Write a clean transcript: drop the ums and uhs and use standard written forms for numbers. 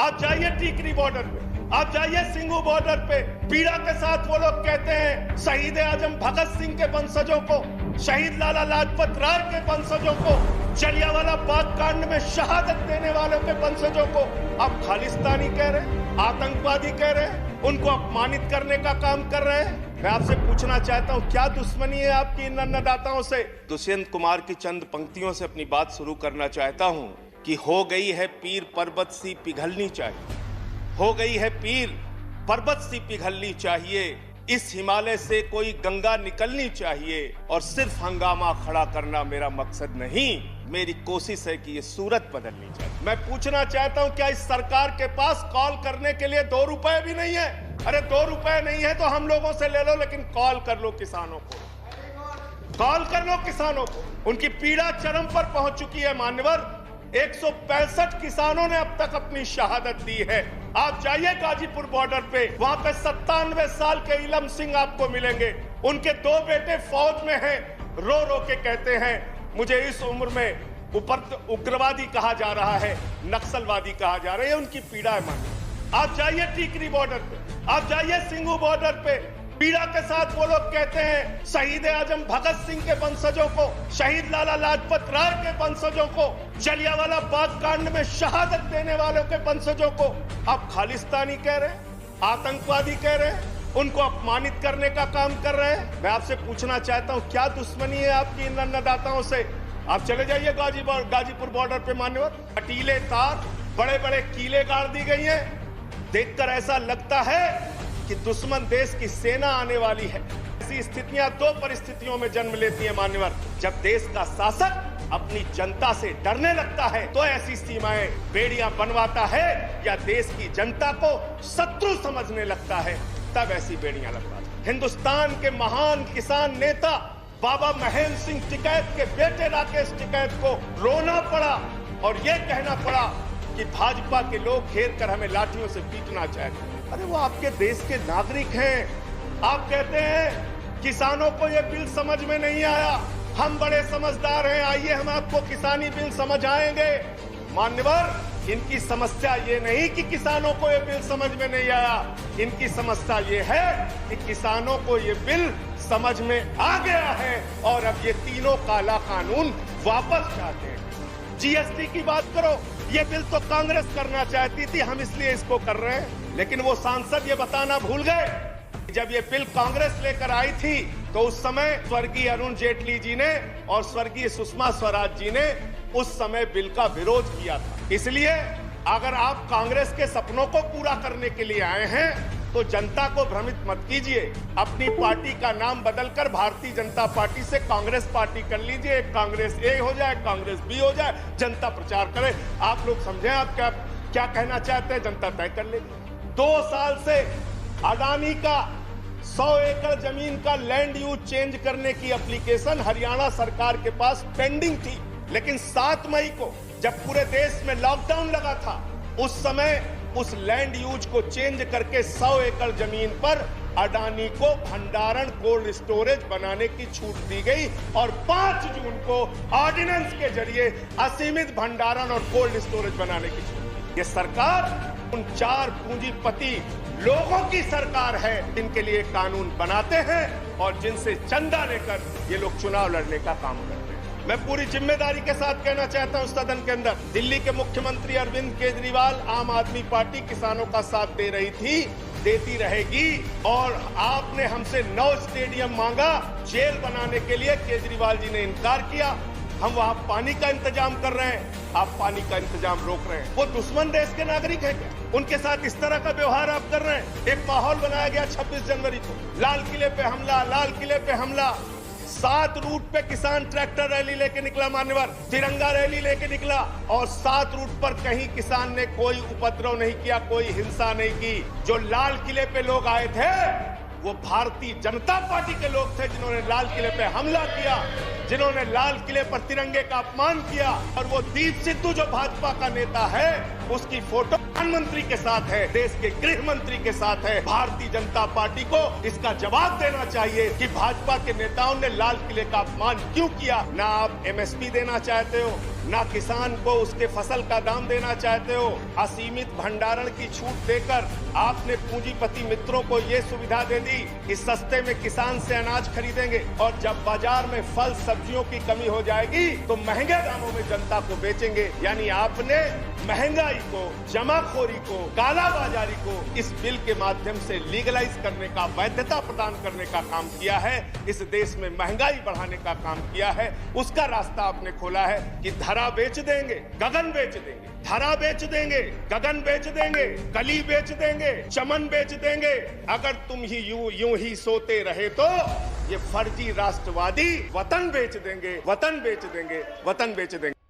आप जाइए टीकरी बॉर्डर पे, आप जाइए सिंगू बॉर्डर पे, पीड़ा के साथ वो लोग कहते हैं शहीद आजम भगत सिंह के वंशजों को, शहीद लाला लाजपत राय के वंशजों को, जलियांवाला बाग कांड में शहादत देने वालों के वंशजों को आप खालिस्तानी कह रहे हैं, आतंकवादी कह रहे हैं, उनको अपमानित करने का काम कर रहे हैं। मैं आपसे पूछना चाहता हूं, क्या दुश्मनी है आपकी इन अन्नदाताओं से? दुष्यंत कुमार की चंद पंक्तियों से अपनी बात शुरू करना चाहता हूं कि हो गई है पीर पर्वत सी पिघलनी चाहिए, हो गई है पीर पर्वत सी पिघलनी चाहिए, इस हिमालय से कोई गंगा निकलनी चाहिए, और सिर्फ हंगामा खड़ा करना मेरा मकसद नहीं, मेरी कोशिश है कि ये सूरत बदलनी चाहिए। मैं पूछना चाहता हूं, क्या इस सरकार के पास कॉल करने के लिए 2 रुपए भी नहीं है? अरे 2 रुपए नहीं है तो हम लोगों से ले लो, लेकिन कॉल कर लो किसानों को, कॉल कर लो किसानों को। उनकी पीड़ा चरम पर पहुंच चुकी है मान्यवर। 165 किसानों ने अब तक अपनी शहादत दी है। आप जाइए गाजीपुर बॉर्डर पे, वहां पे 97 साल के इलम सिंह आपको मिलेंगे। उनके 2 बेटे फौज में हैं, रो रो के कहते हैं मुझे इस उम्र में उग्रवादी कहा जा रहा है, नक्सलवादी कहा जा रहा है। उनकी पीड़ा है मानो। आप जाइए टीकरी बॉर्डर पे, आप जाइए सिंगू बॉर्डर पे, पीड़ा के साथ वो लोग कहते हैं शहीद आजम भगत सिंह के वंशजों को, शहीद लाला लाजपत राय के वंशजों को, जलियांवाला बाग कांड में शहादत देने वालों के वंशजों को आप खालिस्तानी कह रहे हैं, आतंकवादी कह रहे हैं, उनको अपमानित करने का काम कर रहे हैं। मैं आपसे पूछना चाहता हूं, क्या दुश्मनी है आपकी इन अन्नदाताओं से? आप चले जाइए गाजीपुर बॉर्डर पे मान्यवर, कटीले तार, बड़े बड़े कीले गाड़ दी गई हैं। देखकर ऐसा लगता है कि दुश्मन देश की सेना आने वाली है। ऐसी स्थितियां 2 परिस्थितियों में जन्म लेती हैं मान्यवर। जब देश का शासक अपनी जनता से डरने लगता है तो ऐसी सीमाएं बेड़ियां बनवाता है, या देश की जनता को शत्रु समझने लगता है तब ऐसी बेड़ियां लगता है। हिंदुस्तान के महान किसान नेता बाबा महेंद्र सिंह टिकैत के बेटे राकेश टिकैत को रोना पड़ा और यह कहना पड़ा कि भाजपा के लोग घेर कर हमें लाठियों से पीटना चाहते हैं। अरे वो आपके देश के नागरिक हैं। आप कहते हैं किसानों को ये बिल समझ में नहीं आया, हम बड़े समझदार हैं, आइए हम आपको किसानी बिल समझ आएंगे। मान्यवर, इनकी समस्या ये नहीं कि किसानों को ये बिल समझ में नहीं आया, इनकी समस्या ये है कि किसानों को ये बिल समझ में आ गया है और अब ये तीनों काला कानून वापस चाहते हैं। जीएसटी की बात करो, ये बिल तो कांग्रेस करना चाहती थी, हम इसलिए इसको कर रहे हैं, लेकिन वो सांसद ये बताना भूल गए जब ये बिल कांग्रेस लेकर आई थी तो उस समय स्वर्गीय अरुण जेटली जी ने और स्वर्गीय सुषमा स्वराज जी ने उस समय बिल का विरोध किया था। इसलिए अगर आप कांग्रेस के सपनों को पूरा करने के लिए आए हैं तो जनता को भ्रमित मत कीजिए। अपनी पार्टी का नाम बदलकर भारतीय जनता पार्टी से कांग्रेस पार्टी कर लीजिए, कांग्रेस ए हो जाए, कांग्रेस बी हो जाए, जनता प्रचार करे। आप लोग समझें आप क्या कहना चाहते हैं, जनता तय कर लेगी। 2 साल से अडानी का 100 एकड़ जमीन का लैंड यूज चेंज करने की एप्लीकेशन हरियाणा सरकार के पास पेंडिंग थी, लेकिन 7 मई को जब पूरे देश में लॉकडाउन लगा था उस समय उस लैंड यूज को चेंज करके 100 एकड़ जमीन पर अडानी को भंडारण कोल्ड स्टोरेज बनाने की छूट दी गई और 5 जून को ऑर्डिनेंस के जरिए असीमित भंडारण और कोल्ड स्टोरेज बनाने की छूट दी। ये सरकार उन 4 पूंजीपति लोगों की सरकार है जिनके लिए कानून बनाते हैं और जिनसे चंदा लेकर ये लोग चुनाव लड़ने का काम करते हैं। मैं पूरी जिम्मेदारी के साथ कहना चाहता हूं, सदन के अंदर दिल्ली के मुख्यमंत्री अरविंद केजरीवाल, आम आदमी पार्टी किसानों का साथ दे रही थी, देती रहेगी। और आपने हमसे 9 स्टेडियम मांगा जेल बनाने के लिए, केजरीवाल जी ने इनकार किया। हम वहां पानी का इंतजाम कर रहे हैं, आप पानी का इंतजाम रोक रहे हैं। वो दुश्मन देश के नागरिक हैं क्या? उनके साथ इस तरह का व्यवहार आप कर रहे हैं। एक माहौल बनाया गया 26 जनवरी को, लाल किले पे हमला, लाल किले पे हमला। 7 रूट पे किसान ट्रैक्टर रैली लेके निकला मान्यवर, तिरंगा रैली लेके निकला, और 7 रूट पर कहीं किसान ने कोई उपद्रव नहीं किया, कोई हिंसा नहीं की। जो लाल किले पे लोग आए थे वो भारतीय जनता पार्टी के लोग थे जिन्होंने लाल किले पे हमला किया, जिन्होंने लाल किले पर तिरंगे का अपमान किया। और वो दीप सिद्धू जो भाजपा का नेता है उसकी फोटो प्रधानमंत्री के साथ है, देश के गृह मंत्री के साथ है। भारतीय जनता पार्टी को इसका जवाब देना चाहिए कि भाजपा के नेताओं ने लाल किले का अपमान क्यों किया। ना आप एमएसपी देना चाहते हो, ना किसान को उसके फसल का दाम देना चाहते हो। असीमित भंडारण की छूट देकर आपने पूंजीपति मित्रों को ये सुविधा दे दी कि सस्ते में किसान से अनाज खरीदेंगे और जब बाजार में फल सब्जियों की कमी हो जाएगी तो महंगे दामों में जनता को बेचेंगे। यानी आपने महंगाई को, जमाखोरी को, कालाबाजारी को इस बिल के माध्यम से लीगलाइज करने का, वैधता प्रदान करने का काम किया है। इस देश में महंगाई बढ़ाने का काम किया है। उसका रास्ता आपने खोला है कि धरा बेच देंगे, गगन बेच देंगे, धरा बेच देंगे, गगन बेच देंगे, कली बेच देंगे, चमन बेच देंगे। अगर तुम ही यूं ही सोते रहे तो ये फर्जी राष्ट्रवादी वतन बेच देंगे, वतन बेच देंगे, वतन बेच देंगे।